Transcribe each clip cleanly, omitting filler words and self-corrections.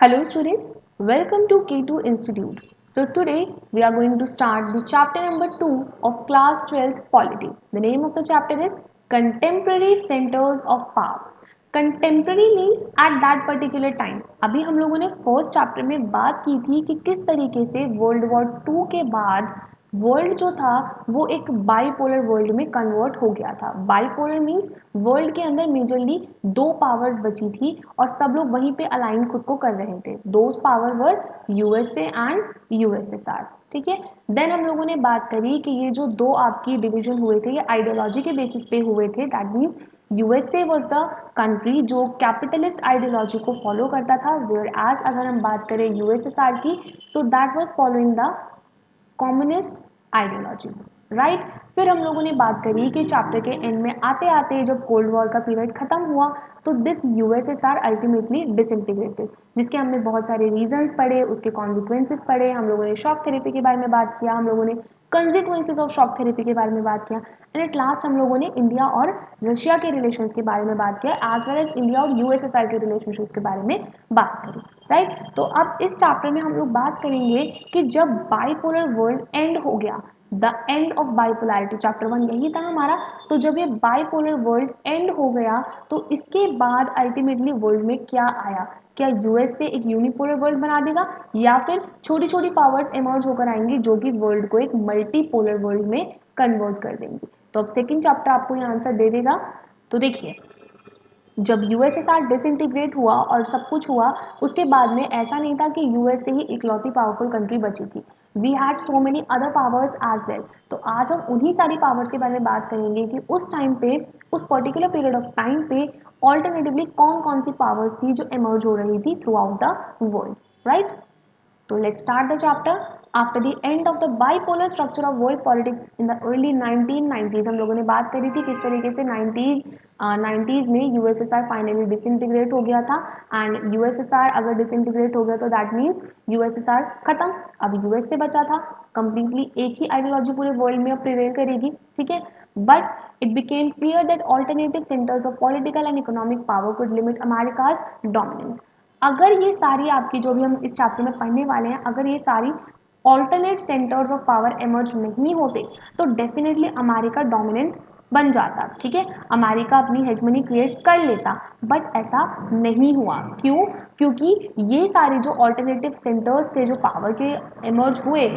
Hello students, welcome to K2 Institute. So today we are going to start the chapter number 2 of class 12th Polity. The name of the chapter is Contemporary Centers of Power. Contemporary means at that particular time. अभी हम लोगों ने first chapter में बात की थी कि किस तरीके से वर्ल्ड वॉर 2 के बाद वर्ल्ड जो था वो एक बाईपोलर वर्ल्ड में कन्वर्ट हो गया था। बाईपोलर मीन्स वर्ल्ड के अंदर मेजरली दो पावर्स बची थी और सब लोग वहीं पे अलाइन खुद को कर रहे थे। Those power were USA and USSR. ठीक है, देन हम लोगों ने बात करी कि ये जो दो आपकी डिवीजन हुए थे ये आइडियोलॉजी के बेसिस पे हुए थे। That means USA was the country जो कैपिटलिस्ट आइडियोलॉजी को फॉलो करता था, वेयर एज अगर हम बात करें यूएसएसआर की, so that was following the communist ideology. Right, फिर हम लोगों ने बात करी कि चैप्टर के एंड में आते आते जब कोल्ड वॉर का पीरियड खत्म हुआ तो दिस यूएसएसआर अल्टीमेटली डिसइंटीग्रेटेड, जिसके हमने बहुत सारे रीजंस पढ़े, उसके कॉन्सिक्वेंसेस पढ़े, हम लोगों ने शॉक थेरेपी के बारे में बात किया, हम लोगों ने कंसिक्वेंसेस ऑफ शॉक थेरेपी के बारे में बात किया, एंड एट लास्ट हम लोगों ने इंडिया और रशिया के रिलेशंस के बारे में बात किया, एज वेल एज इंडिया और यूएसएसआर के रिलेशनशिप के बारे में बात करी। राइट, तो अब इस चैप्टर में हम लोग बात करेंगे कि जब बाइपोलर वर्ल्ड एंड हो गया, the end of bipolarity, chapter 1 यही था हमारा। तो जब ये बाइपोलर वर्ल्ड एंड हो गया तो इसके बाद अल्टीमेटली वर्ल्ड में क्या आया? क्या यूएस से एक यूनिपोलर वर्ल्ड बना देगा या फिर छोटी छोटी पावर्स इमर्ज होकर आएंगी जो कि वर्ल्ड को एक मल्टीपोलर वर्ल्ड में कन्वर्ट कर देंगी? तो अब सेकेंड चैप्टर आपको ये आंसर दे देगा। तो देखिए, जब यूएसएसआर डिसइंटीग्रेट हुआ और सब कुछ हुआ, उसके बाद में ऐसा नहीं था कि यूएस से ही इकलौती पावरफुल कंट्री बची थी। We had so many other powers as well. तो आज हम उन्हीं सारी पावर्स के बारे में बात करेंगे कि उस टाइम पे, उस पर्टिकुलर पीरियड ऑफ टाइम पे ऑल्टरनेटिवली कौन कौन सी पावर्स थी जो इमर्ज हो रही थी throughout the world. Right, तो let's start the chapter. After the end of the bipolar structure of world politics in the early 1990s, हम लोगों ने बात करी थी किस तरीके से 90s में यूएसएसआर फाइनली डिसइंटीग्रेट हो गया था। एंड यूएसएसआर अगर डिसइंटीग्रेट हो गया तो दैट मीन्स यूएसएसआर खत्म, अब यूएस से बचा था। कंप्लीटली एक ही आइडियोलॉजी पूरे वर्ल्ड में अब प्रिवेल करेगी। ठीक है, but it became clear that alternative centers of political and economic power could limit America's dominance. अगर ये सारी आपकी जो भी हम इस चैप्टर में पढ़ने वाले हैं, अगर ये सारी alternate centres of power emerge नहीं होते तो डेफिनेटली अमेरिका डोमिनेंट बन जाता। ठीक है, अमेरिका अपनी हेजमनी क्रिएट कर लेता, बट ऐसा नहीं हुआ। क्यों? क्योंकि ये सारे जो ऑल्टरनेटिव सेंटर्स थे जो पावर के एमर्ज हुए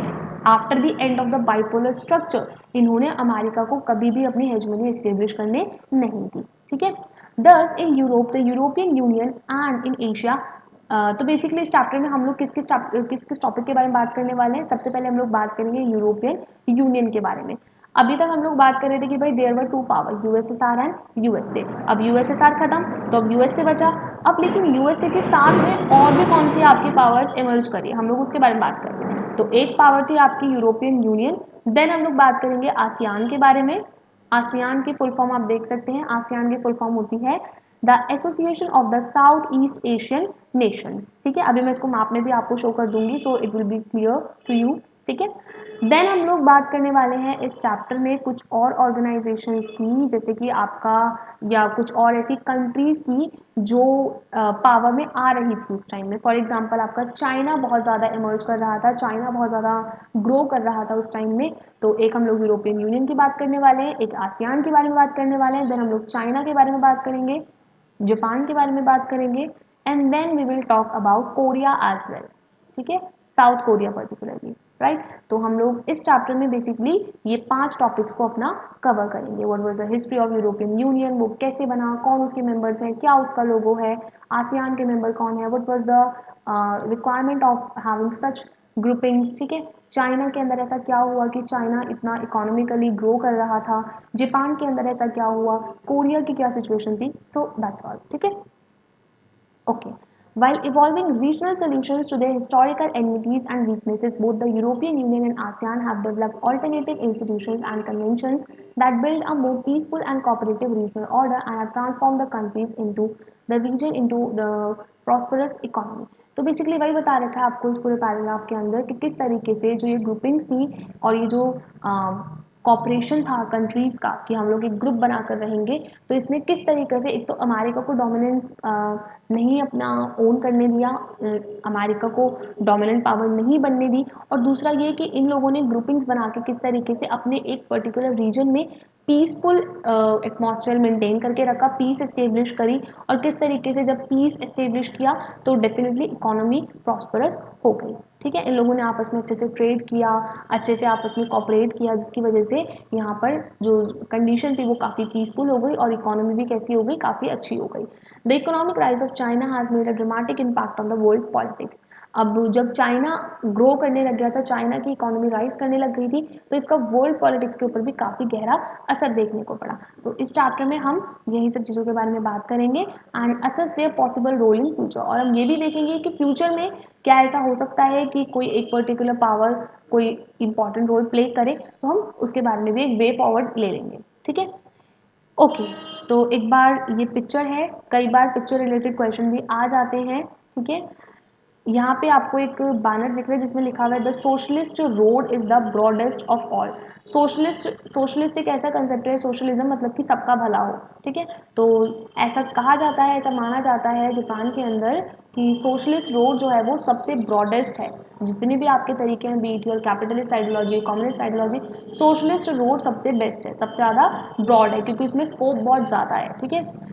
after the end of the bipolar structure, इन्होंने अमेरिका को कभी भी अपनी हेजमनी एस्टेब्लिश करने नहीं दी। ठीक है, दस in Europe, the European union and in Asia. तो बेसिकली इस चैप्टर में हम लोग किस किस टॉपिक के बारे में बात करने वाले हैं? सबसे पहले हम लोग बात करेंगे यूरोपियन यूनियन के बारे में। अभी तक हम लोग बात कर रहे थे कि भाई there were two power, USSR and USA. अब यूएसएसआर खत्म तो अब यूएसए बचा। अब लेकिन यूएसए के साथ में और भी कौन सी आपकी पावर्स इमर्ज करी, हम लोग उसके बारे में बात करेंगे। तो एक पावर थी आपकी यूरोपियन यूनियन। देन हम लोग बात करेंगे आसियान के बारे में। आसियान की फुल फॉर्म आप देख सकते हैं, आसियान की फुल फॉर्म होती है the association of the south east Asian Nations. ठीक है, अभी मैं इसको मैप में भी आपको शो कर दूंगी, so it will be clear to you. ठीक है, देन हम लोग बात करने वाले हैं इस चैप्टर में कुछ और ऑर्गेनाइजेशंस की, जैसे कि आपका या कुछ और ऐसी कंट्रीज की जो पावर में आ रही थी उस टाइम में। फॉर एग्जांपल आपका चाइना बहुत ज़्यादा इमर्ज कर रहा था, चाइना बहुत ज़्यादा ग्रो कर रहा था उस टाइम में। तो एक हम लोग यूरोपियन यूनियन की बात करने वाले हैं, एक आसियान के बारे में बात करने वाले हैं, देन हम लोग चाइना के बारे में बात करेंगे, जापान के बारे में बात करेंगे, and then we will talk about Korea as well. ठीक है, साउथ कोरिया पर्टिकुलरली। राइट, तो हम लोग इस चैप्टर में बेसिकली ये 5 टॉपिक्स को अपना कवर करेंगे। What was the history of European union, वो कैसे बना, कौन उसके मेंबर्स हैं, क्या उसका लोगो है, आसियान के मेंबर कौन है, what was the requirement of having such groupings. ठीक है, चाइना के अंदर ऐसा क्या हुआ कि चाइना इतना इकोनॉमिकली ग्रो कर रहा था, जापान के अंदर ऐसा क्या हुआ, कोरिया की क्या सिचुएशन थी। So that's all. ठीक है, okay. While evolving regional solutions to their historical enmities and weaknesses, both the European Union and ASEAN have developed alternative institutions and conventions that build a more peaceful and cooperative regional order and have transformed the countries into the region into the prosperous economy. तो basically वही बता रखा है आपको इस पूरे paragraph के अंदर कि किस तरीके से जो ये ग्रुपिंग्स थी और ये जो कॉपरेशन था कंट्रीज़ का कि हम लोग एक ग्रुप बनाकर रहेंगे, तो इसने किस तरीके से एक तो अमेरिका को डोमिनेंस नहीं अपना ओन करने दिया, अमेरिका को डोमिनेंट पावर नहीं बनने दी, और दूसरा ये कि इन लोगों ने ग्रुपिंग्स बना के किस तरीके से अपने एक पर्टिकुलर रीजन में पीसफुल एटमॉस्फेयर मेंटेन करके रखा, पीस एस्टेब्लिश करी, और किस तरीके से जब पीस एस्टेब्लिश किया तो डेफिनेटली इकोनॉमी प्रॉस्परस हो गई। ठीक है, इन लोगों ने आपस में अच्छे से ट्रेड किया, अच्छे से आपस में कॉपरेट किया, जिसकी वजह से यहाँ पर जो कंडीशन थी वो काफ़ी पीसफुल हो गई और इकोनॉमी भी कैसी हो गई, काफ़ी अच्छी हो गई। The economic rise of China has made a dramatic impact on the world politics. अब जब चाइना ग्रो करने लग गया था, चाइना की इकोनॉमी राइज करने लग गई थी, तो इसका वर्ल्ड पॉलिटिक्स के ऊपर भी काफ़ी गहरा असर देखने को पड़ा। तो इस चैप्टर में हम यही सब चीज़ों के बारे में बात करेंगे and assess their possible role in future, और हम ये भी देखेंगे कि फ्यूचर में क्या ऐसा हो सकता है कि कोई एक पर्टिकुलर पावर कोई इंपॉर्टेंट रोल प्ले करे, तो हम उसके बारे में भी एक वे फॉरवर्ड ले लेंगे। ठीक है, ओके। तो एक बार ये पिक्चर है, कई बार पिक्चर रिलेटेड क्वेश्चन भी आ जाते हैं। ठीक है, यहाँ पे आपको एक बैनर दिख रहा है जिसमें लिखा हुआ है the socialist road is the broadest of all. Socialist एक ऐसा कंसेप्ट है, सोशलिज्म मतलब कि सबका भला हो। ठीक है, तो ऐसा कहा जाता है, ऐसा माना जाता है जापान के अंदर कि सोशलिस्ट रोड जो है वो सबसे ब्रॉडेस्ट है। जितने भी आपके तरीके हैं, beat your capitalist ideology, communist ideology, socialist road सबसे बेस्ट है, सबसे ज़्यादा ब्रॉड है, क्योंकि इसमें स्कोप बहुत ज़्यादा है। ठीक है,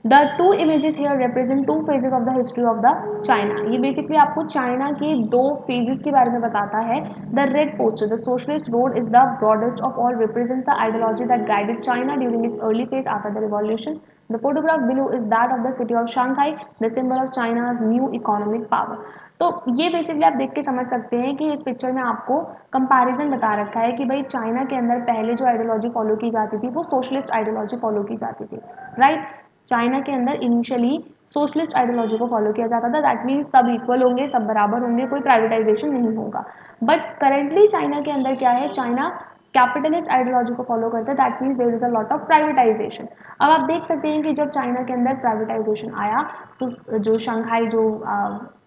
the two images here represent two phases of the history of the China. ये बेसिकली आपको चाइना के दो फेजेस के बारे में बताता है। The red poster the socialist road is the broadest of all represent the ideology that guided China during its early phase after the revolution. The photograph below is that of the city of Shanghai, the symbol of China's new economic power. तो ये basically आप देख के समझ सकते हैं कि इस पिक्चर में आपको कंपैरिजन बता रखा है कि भाई चाइना के अंदर पहले जो आइडियोलॉजी फॉलो की जाती थी वो सोशलिस्ट आइडियोलॉजी फॉलो की जाती थी, राइट। चाइना के अंदर इनिशियली सोशलिस्ट आइडियोलॉजी को फॉलो किया जाता था, दैट मीन्स सब इक्वल होंगे, सब बराबर होंगे, कोई प्राइवेटाइजेशन नहीं होगा। बट करेंटली चाइना के अंदर क्या है, चाइना कैपिटलिस्ट आइडियोलॉजी को फॉलो करता है, that means there is a lot of privatization. अब आप देख सकते हैं कि जब चाइना के अंदर प्राइवेटाइजेशन आया तो जो शंघाई जो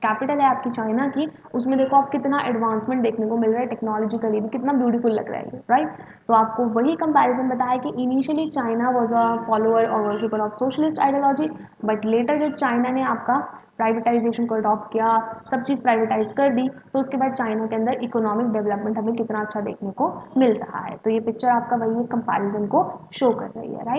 कैपिटल है आपकी चाइना की, उसमें देखो आप कितना एडवांसमेंट देखने को मिल रहा है, टेक्नोलॉजिकली भी कितना ब्यूटीफुल लग रहा है, राइट। तो आपको वही कंपैरिजन बताया कि initially China was a follower और worshipper of socialist ideology, but later जब चाइना ने आपका प्राइवेटाइजेशन को अडॉप्ट किया, सब चीज़ प्राइवेटाइज कर दी, तो उसके बाद चाइना के अंदर इकोनॉमिक डेवलपमेंट हमें कितना अच्छा देखने को मिल रहा है। तो ये पिक्चर आपका वही कंपैरिजन को शो कर रही है, राइट।